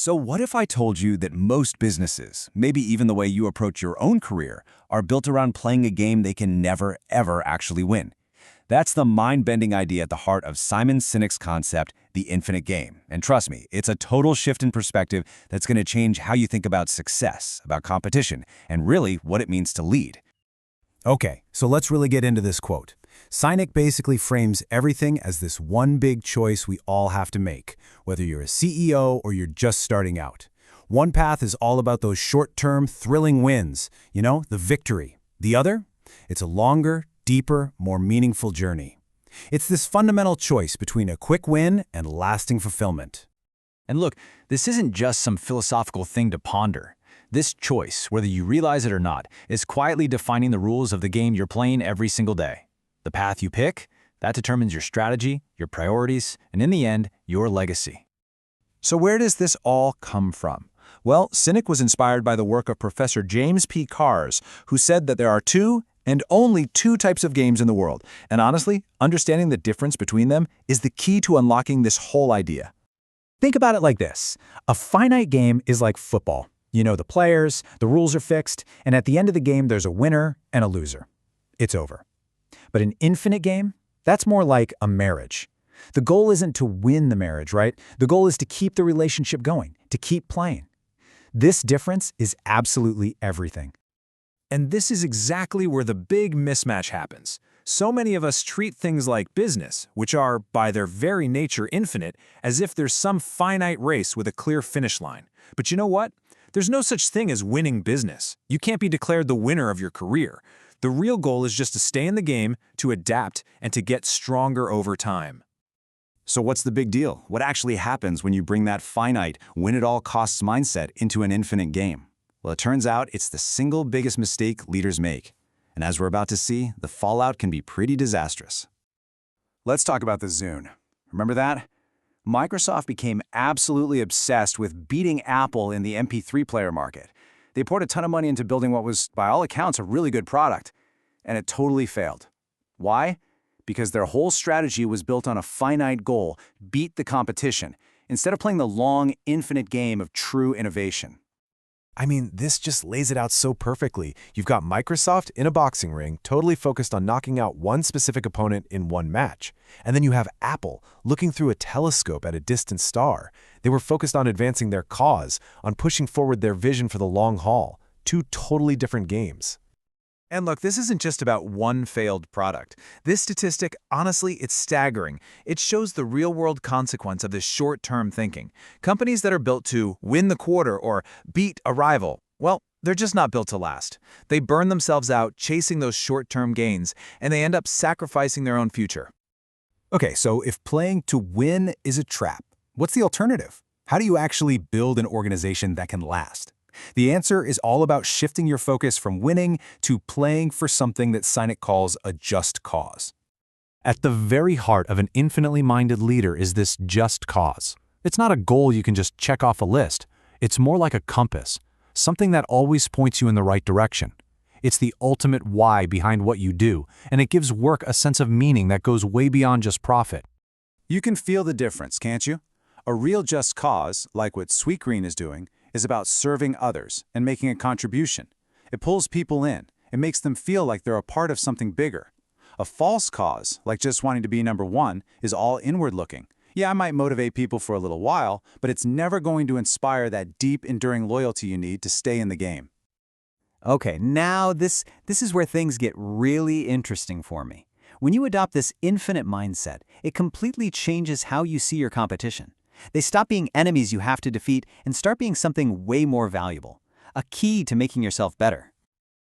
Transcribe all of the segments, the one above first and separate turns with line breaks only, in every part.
So what if I told you that most businesses, maybe even the way you approach your own career, are built around playing a game they can never, ever actually win? That's the mind-bending idea at the heart of Simon Sinek's concept, the infinite game. And trust me, it's a total shift in perspective that's going to change how you think about success, about competition, and really what it means to lead.
Okay, so let's really get into this quote. Sinek basically frames everything as this one big choice we all have to make, whether you're a CEO or you're just starting out. One path is all about those short-term, thrilling wins, the victory. The other? It's a longer, deeper, more meaningful journey. It's this fundamental choice between a quick win and lasting fulfillment.
And look, this isn't just some philosophical thing to ponder. This choice, whether you realize it or not, is quietly defining the rules of the game you're playing every single day. The path you pick, that determines your strategy, your priorities, and in the end, your legacy.
So where does this all come from? Well, Sinek was inspired by the work of Professor James P. Cars, who said that there are two and only two types of games in the world. And honestly, understanding the difference between them is the key to unlocking this whole idea.
Think about it like this. A finite game is like football. You know the players, the rules are fixed, and at the end of the game there's a winner and a loser. It's over. But an infinite game? That's more like a marriage. The goal isn't to win the marriage, right? The goal is to keep the relationship going, to keep playing. This difference is absolutely everything.
And this is exactly where the big mismatch happens. So many of us treat things like business, which are, by their very nature, infinite, as if there's some finite race with a clear finish line. But you know what? There's no such thing as winning business. You can't be declared the winner of your career. The real goal is just to stay in the game, to adapt, and to get stronger over time.
So what's the big deal? What actually happens when you bring that finite, win-at-all-costs mindset into an infinite game? Well, it turns out it's the single biggest mistake leaders make. And as we're about to see, the fallout can be pretty disastrous. Let's talk about the Zune. Remember that? Microsoft became absolutely obsessed with beating Apple in the MP3 player market. They poured a ton of money into building what was, by all accounts, a really good product, and it totally failed. Why? Because their whole strategy was built on a finite goal, beat the competition, instead of playing the long, infinite game of true innovation.
I mean, this just lays it out so perfectly. You've got Microsoft in a boxing ring, totally focused on knocking out one specific opponent in one match. And then you have Apple looking through a telescope at a distant star. They were focused on advancing their cause, on pushing forward their vision for the long haul. Two totally different games.
And look, this isn't just about one failed product. This statistic, honestly, it's staggering. It shows the real-world consequence of this short-term thinking. Companies that are built to win the quarter or beat a rival, well, they're just not built to last. They burn themselves out chasing those short-term gains, and they end up sacrificing their own future.
Okay, so if playing to win is a trap, what's the alternative? How do you actually build an organization that can last? The answer is all about shifting your focus from winning to playing for something that Sinek calls a just cause. At the very heart of an infinitely minded leader is this just cause. It's not a goal you can just check off a list. It's more like a compass, something that always points you in the right direction. It's the ultimate why behind what you do, and it gives work a sense of meaning that goes way beyond just profit.
You can feel the difference, can't you? A real just cause, like what Sweetgreen is doing, is about serving others and making a contribution. It pulls people in. It makes them feel like they're a part of something bigger. A false cause, like just wanting to be number one, is all inward-looking. Yeah, I might motivate people for a little while, but it's never going to inspire that deep, enduring loyalty you need to stay in the game.
Okay, now this is where things get really interesting for me. When you adopt this infinite mindset, it completely changes how you see your competition. They stop being enemies you have to defeat and start being something way more valuable, a key to making yourself better.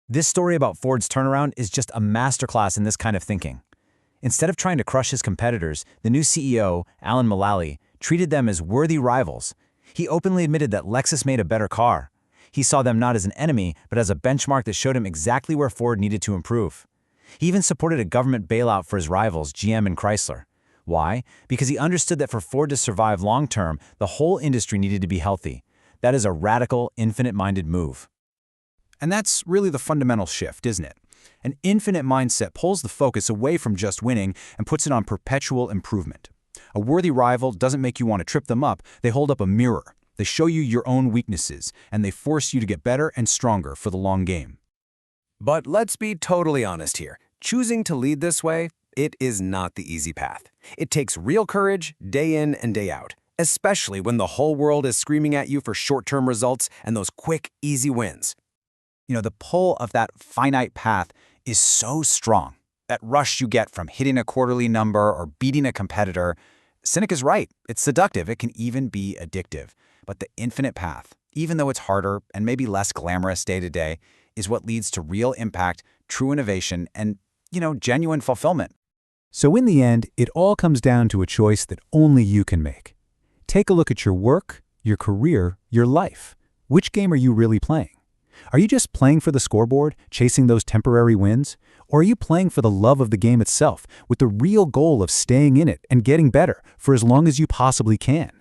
This story about Ford's turnaround is just a masterclass in this kind of thinking. Instead of trying to crush his competitors, the new CEO, Alan Mulally, treated them as worthy rivals. He openly admitted that Lexus made a better car. He saw them not as an enemy, but as a benchmark that showed him exactly where Ford needed to improve. He even supported a government bailout for his rivals, GM and Chrysler. Why? Because he understood that for Ford to survive long-term, the whole industry needed to be healthy. That is a radical, infinite-minded move.
And that's really the fundamental shift, isn't it? An infinite mindset pulls the focus away from just winning and puts it on perpetual improvement. A worthy rival doesn't make you want to trip them up, they hold up a mirror. They show you your own weaknesses, and they force you to get better and stronger for the long game.
But let's be totally honest here. Choosing to lead this way, it is not the easy path. It takes real courage, day in and day out, especially when the whole world is screaming at you for short-term results and those quick, easy wins.
The pull of that finite path is so strong. That rush you get from hitting a quarterly number or beating a competitor. Sinek is right. It's seductive. It can even be addictive. But the infinite path, even though it's harder and maybe less glamorous day to day, is what leads to real impact, true innovation, and, genuine fulfillment.
So in the end, it all comes down to a choice that only you can make. Take a look at your work, your career, your life. Which game are you really playing? Are you just playing for the scoreboard, chasing those temporary wins? Or are you playing for the love of the game itself, with the real goal of staying in it and getting better for as long as you possibly can?